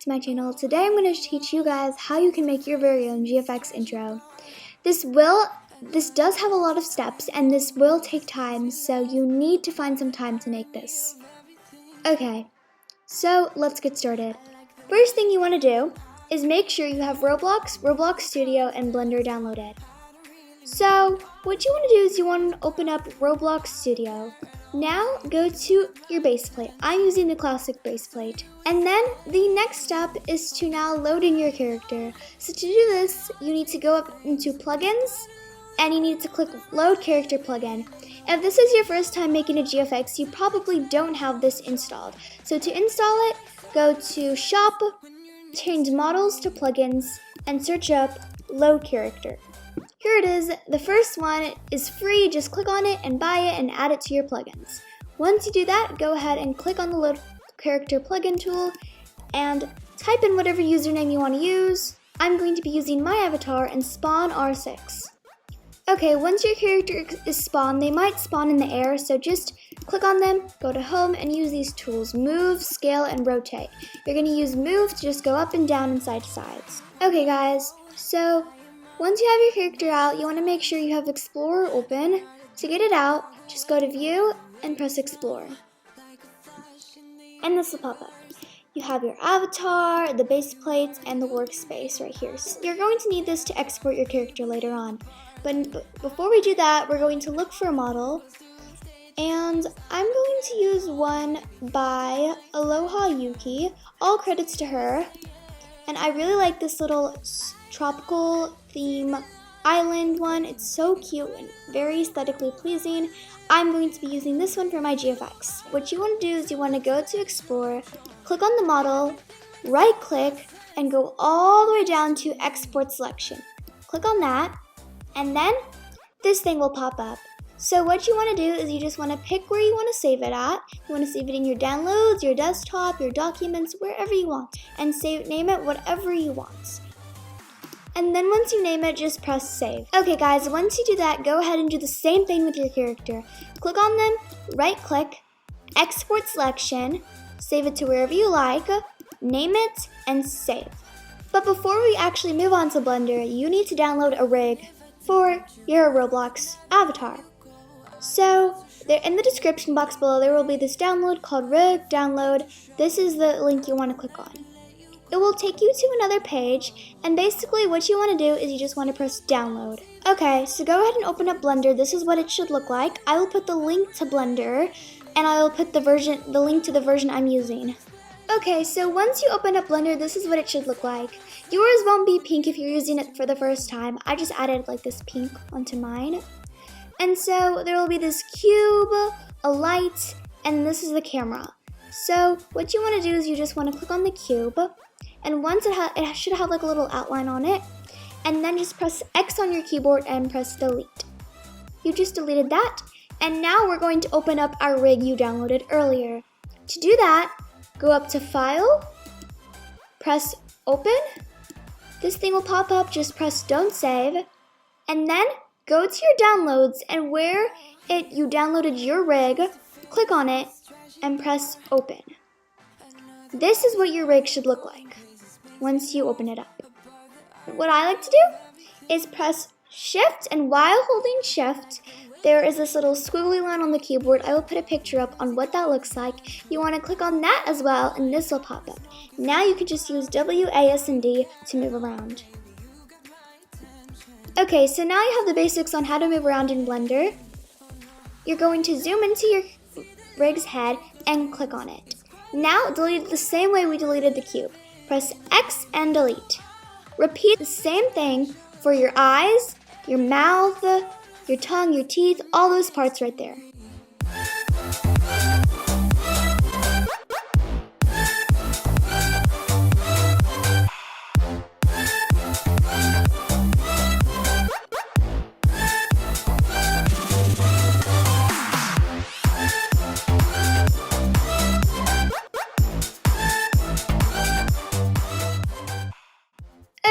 to my channel. Today I'm going to teach you guys how you can make your very own GFX intro. This does have a lot of steps and this will take time, so you need to find some time to make this. Okay, so let's get started. First thing you want to do is make sure you have Roblox Studio, and Blender downloaded. So what you want to do is you want to open up Roblox Studio. Now go to your base plate. I'm using the classic base plate. And then the next step is to now load in your character. So to do this, you need to go up into plugins and you need to click load character plugin. If this is your first time making a GFX, you probably don't have this installed. So to install it, go to shop, change models to plugins, and search up load character. Here it is. The first one is free. Just click on it and buy it and add it to your plugins. Once you do that, go ahead and click on the load character plugin tool and type in whatever username you want to use. I'm going to be using my avatar and spawn R6. Okay, once your character is spawned, they might spawn in the air, so just click on them, go to home, and use these tools: move, scale, and rotate. You're going to use move to just go up and down and side to sides. Okay guys, so once you have your character out, you want to make sure you have Explorer open. To get it out, just go to View and press Explore. And this will pop up. You have your avatar, the base plates, and the workspace right here. So you're going to need this to export your character later on. But before we do that, we're going to look for a model. And I'm going to use one by 𝘤𝘰𝘱𝘺𝘪𝘮𝘬. All credits to her. And I really like this little tropical theme island one. It's so cute and very aesthetically pleasing. I'm going to be using this one for my GFX. What you want to do is you want to go to Explore, click on the model, right click, and go all the way down to Export Selection. Click on that, and then this thing will pop up. So what you want to do is you just want to pick where you want to save it at. You want to save it in your downloads, your desktop, your documents, wherever you want, and name it whatever you want. And then once you name it, just press save. Okay guys, once you do that, go ahead and do the same thing with your character. Click on them, right click, export selection, save it to wherever you like, name it, and save. But before we actually move on to Blender, you need to download a rig for your Roblox avatar. So there in the description box below, there will be this download called rig download. This is the link you want to click on. It will take you to another page, and basically what you want to do is you just want to press download. Okay, so go ahead and open up Blender. This is what it should look like. I will put the link to Blender, and I will put the link to the version I'm using. Okay, so once you open up Blender, this is what it should look like. Yours won't be pink if you're using it for the first time. I just added like this pink onto mine. And so there will be this cube, a light, and this is the camera. So what you want to do is you just want to click on the cube, and once it should have like a little outline on it, and then just press X on your keyboard and press delete. You just deleted that, and now we're going to open up our rig you downloaded earlier. To do that, go up to File, press Open. This thing will pop up, just press Don't Save, and then go to your downloads, and where you downloaded your rig, click on it and press Open. This is what your rig should look like once you open it up. What I like to do is press Shift, and while holding Shift, there is this little squiggly line on the keyboard. I will put a picture up on what that looks like. You want to click on that as well, and this will pop up. Now you can just use WASD to move around. Okay, so now you have the basics on how to move around in Blender. You're going to zoom into your rig's head and click on it. Now delete it the same way we deleted the cube. Press X and delete. Repeat the same thing for your eyes, your mouth, your tongue, your teeth, all those parts right there.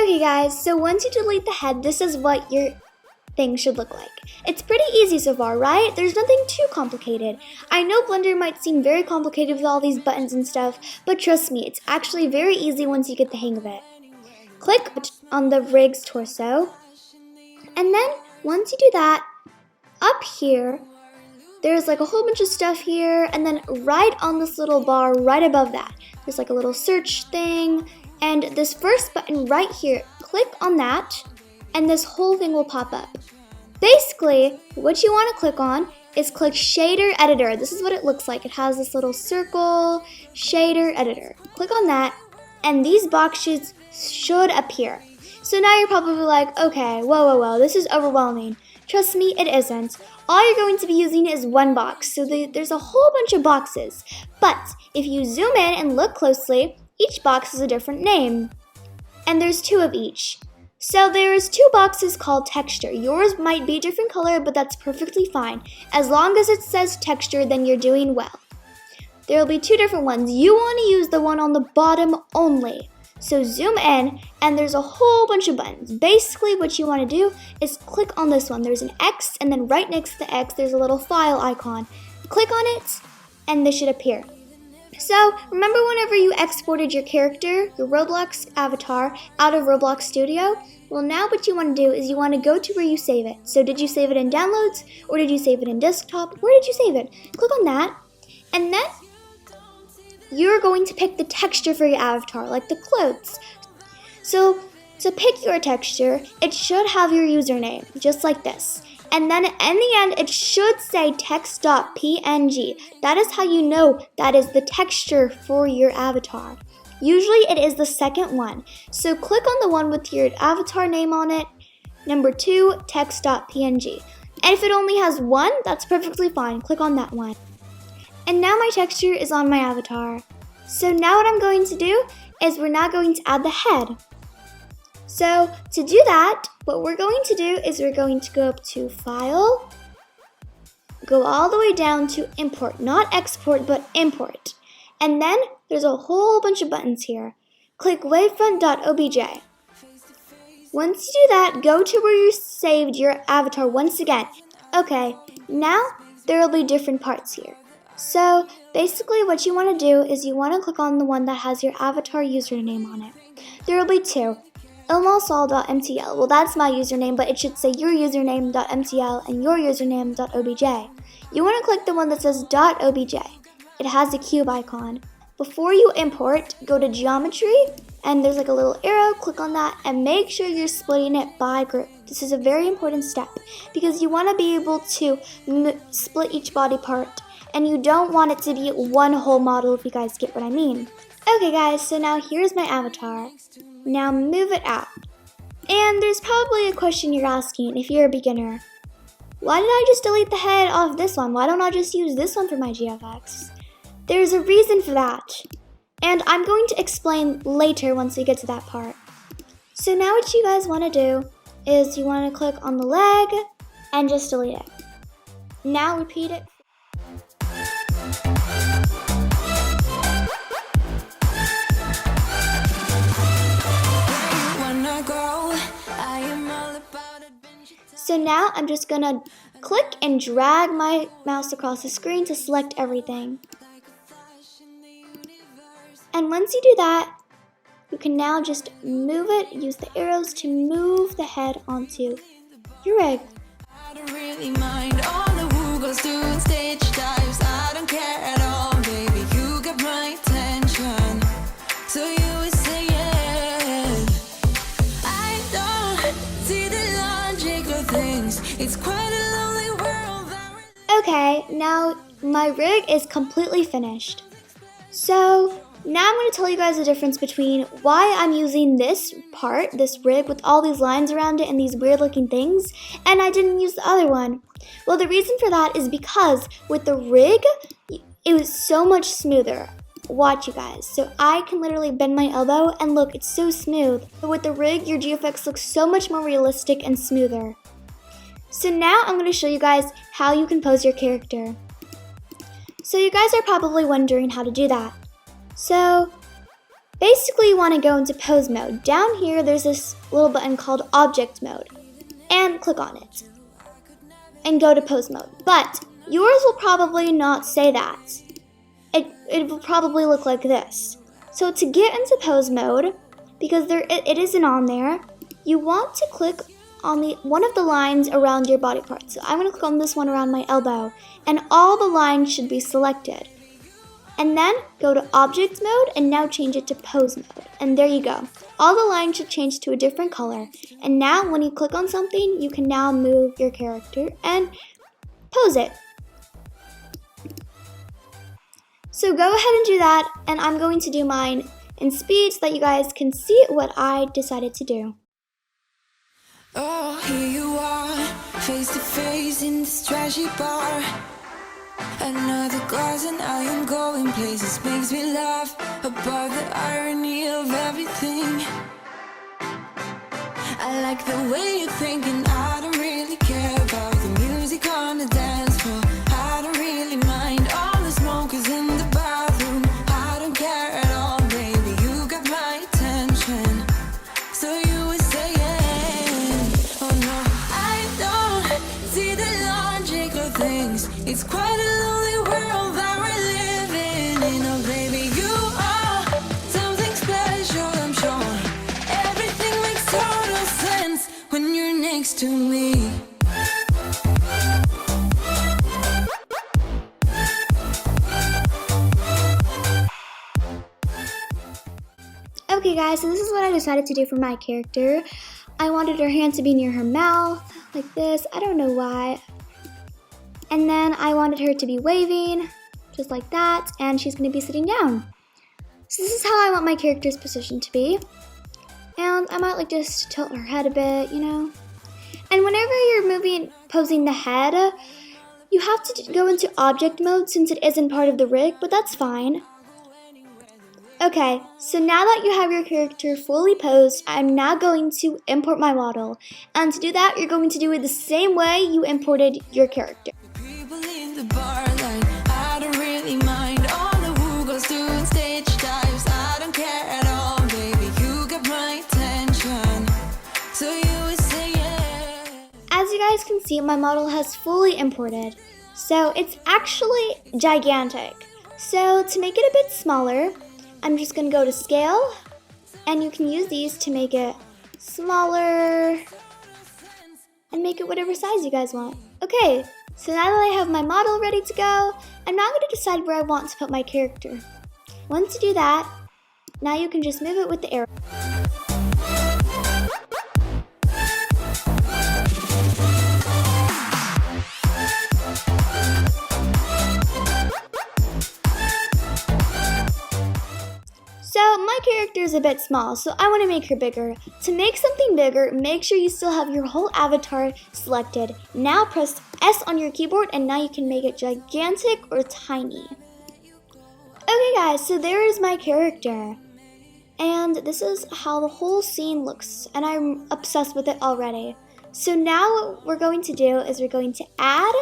Okay guys, so once you delete the head, this is what your thing should look like. It's pretty easy so far, right? There's nothing too complicated. I know Blender might seem very complicated with all these buttons and stuff, but trust me, it's actually very easy once you get the hang of it. Click on the rig's torso, and then once you do that, up here, there's like a whole bunch of stuff here, and then right on this little bar right above that, there's like a little search thing, and this first button right here, click on that, and this whole thing will pop up. Basically, what you want to click on is click Shader Editor. This is what it looks like. It has this little circle, Shader Editor. Click on that, and these boxes should appear. So now you're probably like, okay, whoa, this is overwhelming. Trust me, it isn't. All you're going to be using is one box, so there's a whole bunch of boxes. But if you zoom in and look closely, each box is a different name. And there's 2 of each. So there's 2 boxes called texture. Yours might be a different color, but that's perfectly fine. As long as it says texture, then you're doing well. There will be 2 different ones. You want to use the one on the bottom only. So zoom in, and there's a whole bunch of buttons. Basically, what you want to do is click on this one. There's an X, and then right next to the X, there's a little file icon. Click on it, and this should appear. So, remember whenever you exported your character, your Roblox avatar, out of Roblox Studio? Well, now what you want to do is you want to go to where you save it. So did you save it in Downloads, or did you save it in Desktop? Where did you save it? Click on that, and then you're going to pick the texture for your avatar, like the clothes. So, to pick your texture, it should have your username, just like this. And then in the end, it should say text.png. That is how you know that is the texture for your avatar. Usually it is the second one. So click on the one with your avatar name on it. Number 2, text.png. And if it only has 1, that's perfectly fine. Click on that one. And now my texture is on my avatar. So now what I'm going to do is we're now going to add the head. So to do that, what we're going to do is we're going to go up to File, go all the way down to Import, not Export, but Import. And then there's a whole bunch of buttons here. Click wavefront.obj. Once you do that, go to where you saved your avatar once again. Okay, now there will be different parts here. So basically what you want to do is you want to click on the one that has your avatar username on it. There will be 2. 𝘤𝘰𝘱𝘺𝘪𝘮𝘬. Well, that's my username, but it should say your username.mtl and your username.obj. You want to click the one that says .obj. It has a cube icon. Before you import, go to Geometry, and there's like a little arrow. Click on that, and make sure you're splitting it by group. This is a very important step, because you want to be able to split each body part, and you don't want it to be one whole model, if you guys get what I mean. Okay guys, so now here's my avatar. Now move it out. And there's probably a question you're asking if you're a beginner. Why did I just delete the head off this one? Why don't I just use this one for my GFX? There's a reason for that. And I'm going to explain later once we get to that part. So now what you guys want to do is you want to click on the leg and just delete it. Now repeat it. So now I'm just gonna click and drag my mouse across the screen to select everything. And once you do that, you can now just move it, use the arrows to move the head onto your rig. I don't really mind all the who goes to stage dives. I don't care at all, baby. You got my attention. So you were saying, I don't see the logic of things. It's quite a lonely world. Okay, now my rig is completely finished. So now I'm going to tell you guys the difference between why I'm using this part, this rig with all these lines around it and these weird looking things, and I didn't use the other one. Well, the reason for that is because with the rig, it was so much smoother. Watch you guys. So I can literally bend my elbow and look, it's so smooth. But with the rig, your GFX looks so much more realistic and smoother. So now I'm going to show you guys how you can pose your character. So you guys are probably wondering how to do that. So basically you want to go into pose mode. Down here there's this little button called object mode. and click on it. And go to pose mode. But yours will probably not say that. It will probably look like this. So to get into pose mode, because it isn't on there, you want to click on one of the lines around your body part. So I'm going to click on this one around my elbow, and all the lines should be selected. And then go to object mode and now change it to pose mode. And there you go. All the lines should change to a different color. And now when you click on something, you can now move your character and pose it. So go ahead and do that, and I'm going to do mine in speed so that you guys can see what I decided to do. Oh, here you are, face to face in this trashy bar. Another glass and I am going places. Makes me laugh about the irony of everything. I like the way you're thinking. I don't really care about the music on the dance floor. I don't really mind all the smokers in the bathroom. I don't care at all, baby, you got my attention. So you were saying, oh no, I don't see the logic of things. It's quite a lonely world that we're living in. Oh baby, you are something special, I'm sure. Everything makes total sense when you're next to me. Okay guys, so this is what I decided to do for my character. I wanted her hand to be near her mouth, like this. I don't know why. And then I wanted her to be waving, just like that, and she's going to be sitting down. So this is how I want my character's position to be. And I might like just tilt her head a bit, you know. And whenever you're posing the head, you have to go into object mode since it isn't part of the rig, but that's fine. Okay, so now that you have your character fully posed, I'm now going to import my model. And to do that, you're going to do it the same way you imported your character. People in the bar line, I don't really mind all the who goes doing stage dives. I don't care at all, baby, you got my attention. So you would say yeah. As you guys can see, my model has fully imported. So it's actually gigantic. So to make it a bit smaller, I'm just going to go to scale, and you can use these to make it smaller and make it whatever size you guys want. Okay, so now that I have my model ready to go, I'm now going to decide where I want to put my character. Once you do that, now you can just move it with the arrow. So my character is a bit small, so I want to make her bigger. To make something bigger, make sure you still have your whole avatar selected. Now press S on your keyboard, and now you can make it gigantic or tiny. Okay guys, so there is my character. And this is how the whole scene looks, and I'm obsessed with it already. So now what we're going to do is we're going to add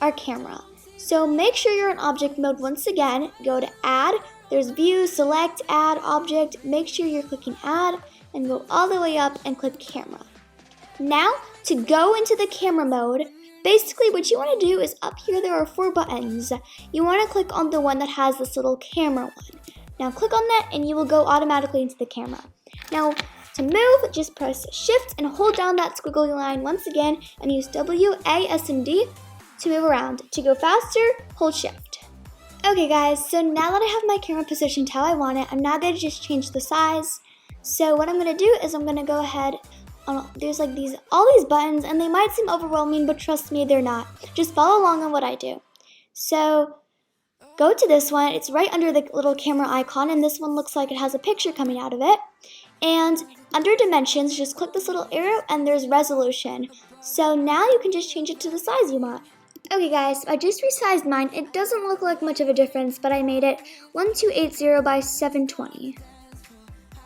our camera. So make sure you're in object mode once again. Go to add. There's view, select, add, object. Make sure you're clicking add and go all the way up and click camera. Now to go into the camera mode, basically what you want to do is up here there are 4 buttons. You want to click on the one that has this little camera one. Now click on that and you will go automatically into the camera. Now to move, just press shift and hold down that squiggly line once again and use W, A, S, and D to move around. To go faster, hold shift. Okay guys, so now that I have my camera positioned how I want it, I'm now going to just change the size. So what I'm going to do is I'm going to go ahead, there's like all these buttons, and they might seem overwhelming, but trust me, they're not. Just follow along on what I do. So go to this one, it's right under the little camera icon, and this one looks like it has a picture coming out of it. And under dimensions, just click this little arrow and there's resolution. So now you can just change it to the size you want. Okay guys, I just resized mine. It doesn't look like much of a difference, but I made it 1280 by 720.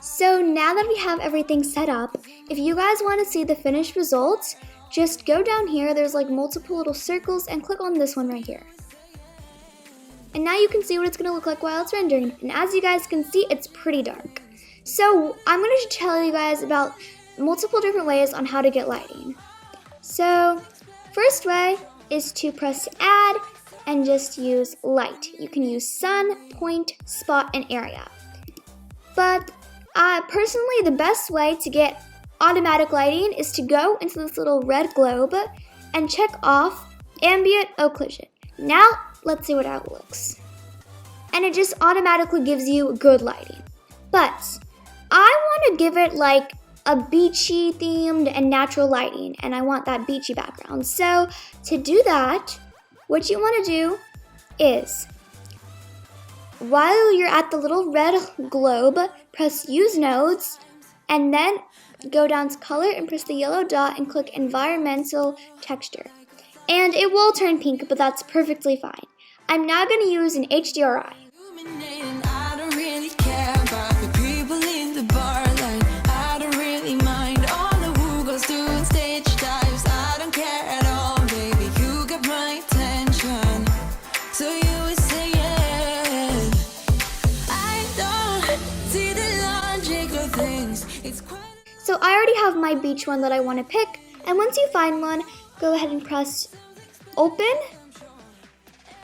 So now that we have everything set up, if you guys want to see the finished results, just go down here, there's like multiple little circles, and click on this one right here. And now you can see what it's going to look like while it's rendering. And as you guys can see, it's pretty dark. So I'm going to tell you guys about multiple different ways on how to get lighting. So first way is to press add and just use light. You can use sun, point, spot, and area. But personally, the best way to get automatic lighting is to go into this little red globe and check off ambient occlusion. Now let's see what that looks. And it just automatically gives you good lighting. But I want to give it like a beachy themed and natural lighting, and I want that beachy background. So to do that, what you want to do is, while you're at the little red globe, press use nodes, and then go down to color and press the yellow dot and click environmental texture. And it will turn pink, but that's perfectly fine. I'm now going to use an HDRI. I don't really care about the people in the bar line. I don't really mind all the who goes doing stage dives. I don't care at all, baby. You got my attention. So you would say yeah. I don't see the logic of things. It's quite. So I already have my beach one that I want to pick. And once you find one, go ahead and press open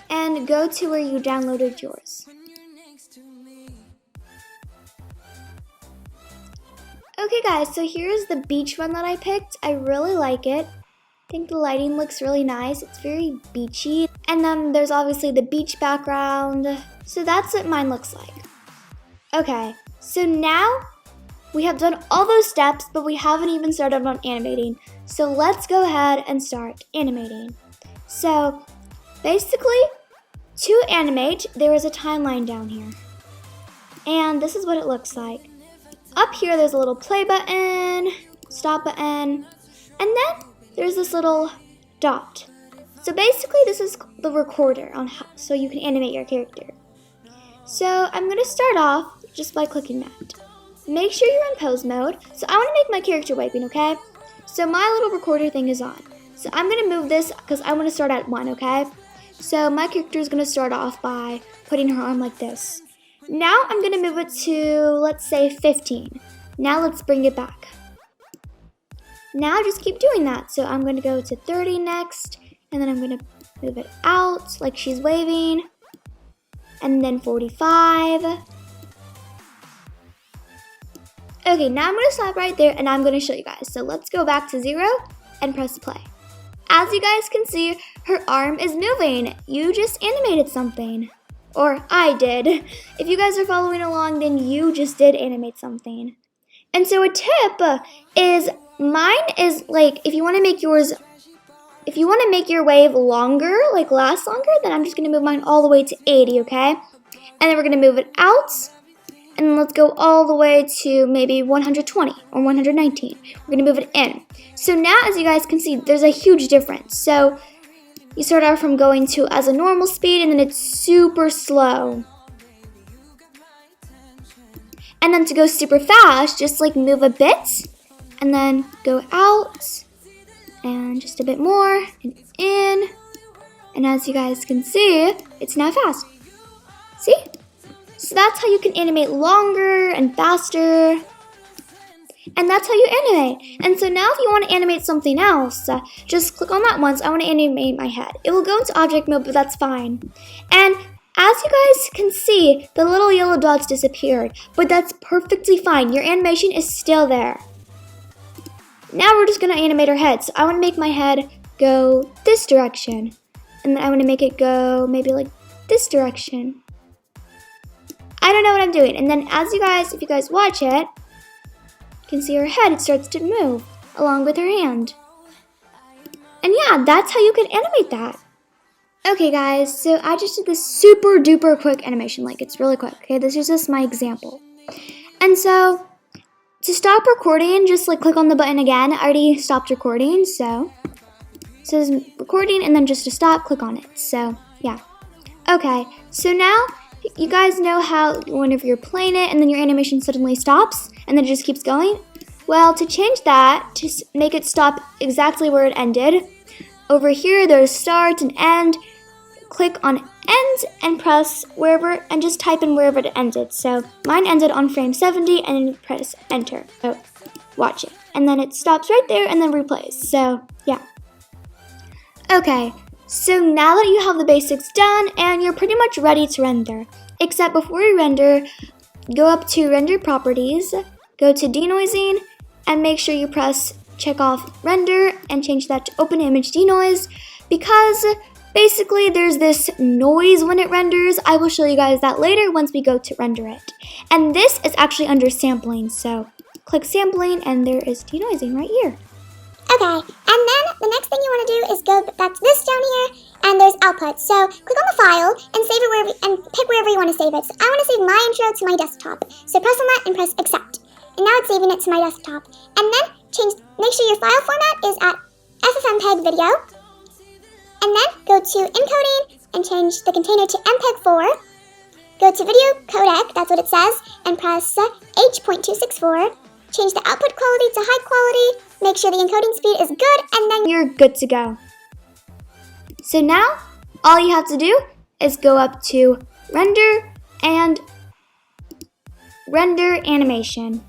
and go to where you downloaded yours. Okay guys, so here's the beach one that I picked. I really like it. I think the lighting looks really nice. It's very beachy. And then there's obviously the beach background. So that's what mine looks like. Okay, so now we have done all those steps, but we haven't even started on animating. So let's go ahead and start animating. So basically, to animate, there is a timeline down here. And this is what it looks like. Up here, there's a little play button, stop button, and then there's this little dot. So basically, this is the recorder on so you can animate your character. So I'm going to start off just by clicking that. Make sure you're in pose mode. So I want to make my character wiping, okay? So my little recorder thing is on. So I'm going to move this because I want to start at 1, okay? So my character is going to start off by putting her arm like this. Now I'm going to move it to, let's say, 15. Now let's bring it back. Now just keep doing that. So I'm going to go to 30 next, and then I'm going to move it out like she's waving, and then 45. Okay, now I'm going to stop right there, and I'm going to show you guys. So let's go back to 0 and press play. As you guys can see, her arm is moving. You just animated something. Or I did. If you guys are following along, then you just did animate something. And so a tip is, mine is like, if you want to make your wave longer, like last longer, then I'm just going to move mine all the way to 80, okay? And then we're going to move it out. And then let's go all the way to maybe 120 or 119. We're going to move it in. So now, as you guys can see, there's a huge difference. So you start out from going to as a normal speed, and then it's super slow. And then to go super fast, just like move a bit, and then go out, and just a bit more, and in. And as you guys can see, it's now fast. See? So that's how you can animate longer and faster. And that's how you animate. And so now if you want to animate something else, just click on that once. I want to animate my head. It will go into object mode, but that's fine. And as you guys can see, the little yellow dots disappeared, but that's perfectly fine. Your animation is still there. Now we're just going to animate our head. So I want to make my head go this direction. And then I want to make it go maybe like this direction. I don't know what I'm doing. And then as you guys, if you guys watch it, you can see her head, it starts to move along with her hand. And yeah, that's how you can animate that. Okay guys, so I just did this super duper quick animation, like it's really quick, okay? This is just my example. And so, to stop recording, just like click on the button again. I already stopped recording, so it says recording, and then just to stop, click on it. So, yeah. Okay, so now, you guys know how whenever you're playing it and then your animation suddenly stops and then it just keeps going? Well, to change that, to make it stop exactly where it ended, over here there's start and end. Click on end and press wherever, and just type in wherever it ended. So mine ended on frame 70 and press enter. So watch it. and then it stops right there and then replays. So yeah. Okay, so now that you have the basics done and you're pretty much ready to render, except before you render, go up to render properties, go to denoising, and make sure you check off render and change that to open image denoise, because basically there's this noise when it renders. I will show you guys that later once we go to render it. And this is actually under sampling, so click sampling and there is denoising right here. Okay, and then the next thing you want to do is go back to this down here, and there's output. So click on the file and save it and pick wherever you want to save it. So I want to save my intro to my desktop. So press on that and press accept. And now it's saving it to my desktop. And then make sure your file format is at FFmpeg video. And then go to encoding and change the container to MPEG-4. Go to video codec, that's what it says, and press H.264. Change the output quality to high quality, make sure the encoding speed is good, and then you're good to go. So now, all you have to do is go up to render and render animation.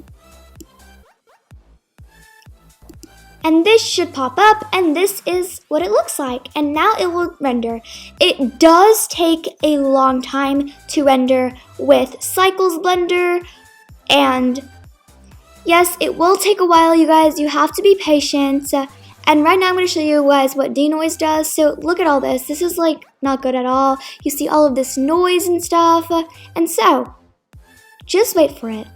And this should pop up, and this is what it looks like. And now it will render. It does take a long time to render with Cycles Blender, and yes, it will take a while, you guys. You have to be patient. And right now I'm going to show you guys what denoise does. So look at all this. This is like not good at all. You see all of this noise and stuff. And so, just wait for it.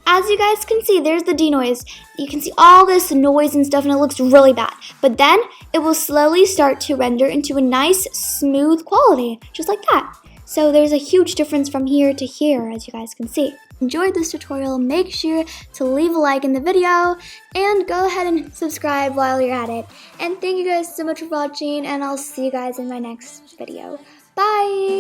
As you guys can see, there's the denoise. You can see all this noise and stuff, and it looks really bad. But then it will slowly start to render into a nice, smooth quality, just like that. So there's a huge difference from here to here, as you guys can see. Enjoyed this tutorial, make sure to leave a like in the video and go ahead and subscribe while you're at it. And thank you guys so much for watching, and I'll see you guys in my next video. Bye!